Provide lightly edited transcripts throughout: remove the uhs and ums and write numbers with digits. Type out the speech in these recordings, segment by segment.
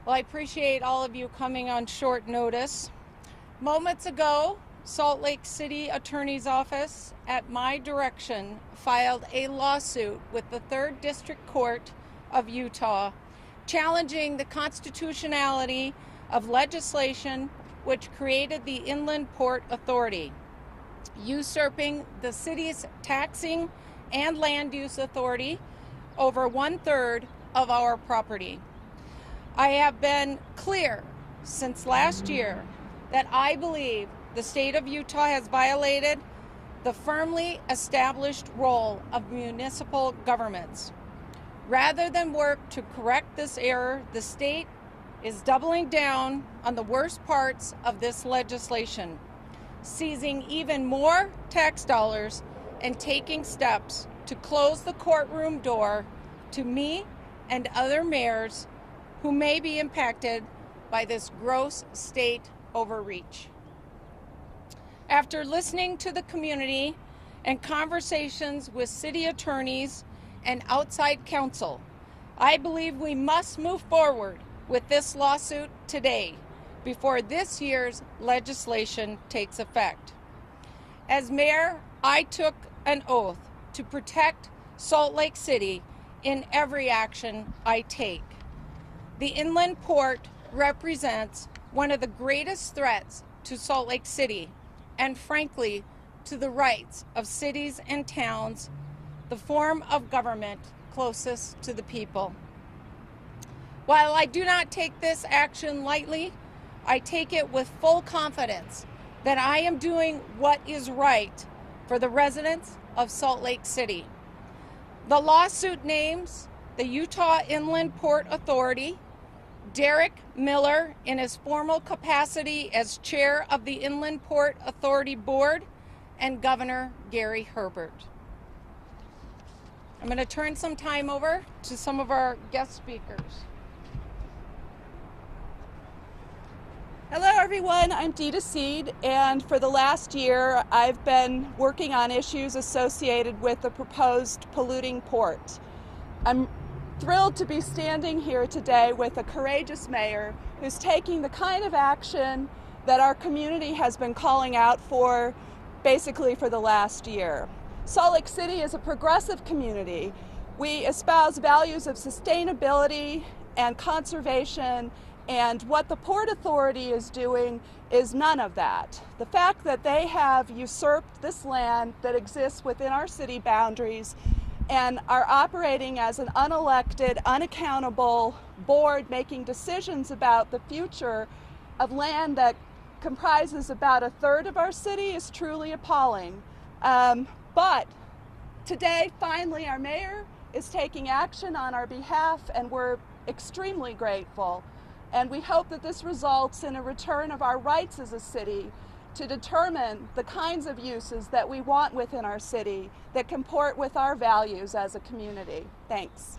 Well, I appreciate all of you coming on short notice. Moments ago, Salt Lake City Attorney's Office, at my direction, filed a lawsuit with the 3rd District Court of Utah, challenging the constitutionality of legislation which created the Inland Port Authority, usurping the city's taxing and land use authority over 1/3 of our property. I have been clear since last year that I believe the state of Utah has violated the firmly established role of municipal governments. Rather than work to correct this error, the state is doubling down on the worst parts of this legislation, seizing even more tax dollars and taking steps to close the courtroom door to me and other mayors who may be impacted by this gross state overreach. After listening to the community and conversations with city attorneys and outside counsel, I believe we must move forward with this lawsuit today before this year's legislation takes effect. As mayor, I took an oath to protect Salt Lake City in every action I take. The inland port represents one of the greatest threats to Salt Lake City and, frankly, to the rights of cities and towns, the form of government closest to the people. While I do not take this action lightly, I take it with full confidence that I am doing what is right for the residents of Salt Lake City. The lawsuit names the Utah Inland Port Authority, Derek Miller in his formal capacity as chair of the Inland Port Authority Board, and Governor Gary Herbert. I'm going to turn some time over to some of our guest speakers. Hello everyone, I'm Dita Seed, and for the last year I've been working on issues associated with the proposed polluting port. I'm thrilled to be standing here today with a courageous mayor who's taking the kind of action that our community has been calling out for basically for the last year. Salt Lake City is a progressive community. We espouse values of sustainability and conservation, and what the Port Authority is doing is none of that. The fact that they have usurped this land that exists within our city boundaries and are operating as an unelected, unaccountable board making decisions about the future of land that comprises about 1/3 of our city is truly appalling. But today, finally, our mayor is taking action on our behalf, and we're extremely grateful. And we hope that this results in a return of our rights as a city to determine the kinds of uses that we want within our city that comport with our values as a community. Thanks.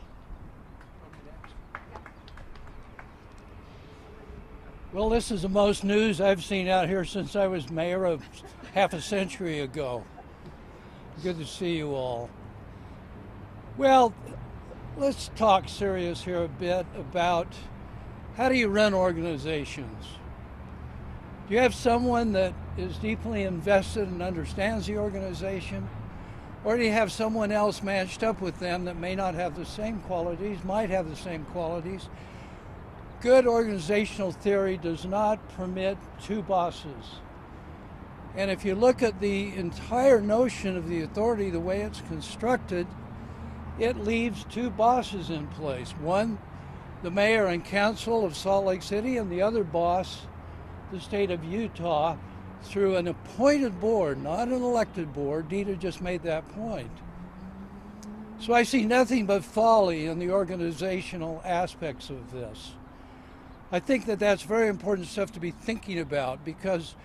Well, this is the most news I've seen out here since I was mayor of half a century ago. Good to see you all. Well, let's talk serious here a bit about how do you run organizations? Do you have someone that is deeply invested and understands the organization? Or do you have someone else matched up with them that may not have the same qualities, might have the same qualities? Good organizational theory does not permit two bosses. And if you look at the entire notion of the authority, the way it's constructed, it leaves two bosses in place. One, the mayor and council of Salt Lake City, and the other boss, the state of Utah, through an appointed board, not an elected board. Dita just made that point. So I see nothing but folly in the organizational aspects of this. I think that that's very important stuff to be thinking about, because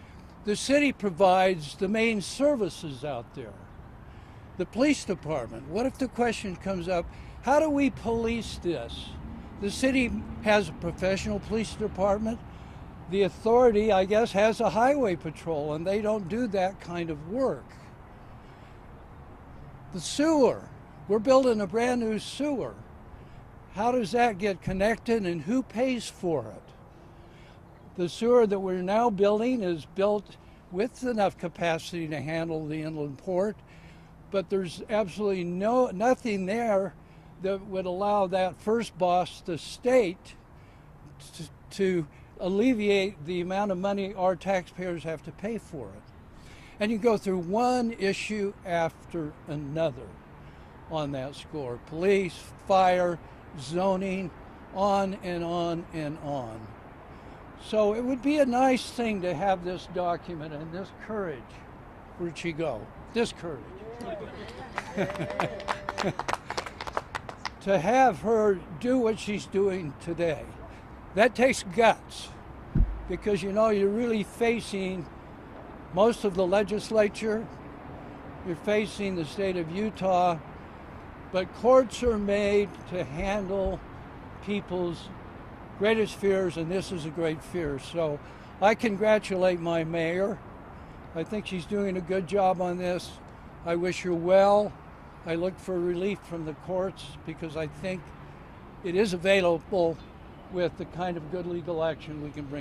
the city provides the main services out there. The police department, what if the question comes up, how do we police this? The city has a professional police department. The authority, I guess, has a highway patrol, and they don't do that kind of work. The sewer, we're building a brand new sewer. How does that get connected and who pays for it? The sewer that we're now building is built with enough capacity to handle the inland port, but there's absolutely nothing there that would allow that first boss, the state, to alleviate the amount of money our taxpayers have to pay for it. And you go through one issue after another on that score. Police, fire, zoning, on and on and on. So it would be a nice thing to have this document and this courage. Where'd she go? This courage. To have her do what she's doing today. That takes guts, because you know you're really facing most of the legislature, you're facing the state of Utah, but courts are made to handle people's greatest fears, and this is a great fear. So I congratulate my mayor. I think she's doing a good job on this. I wish her well. I look for relief from the courts because I think it is available with the kind of good legal action we can bring.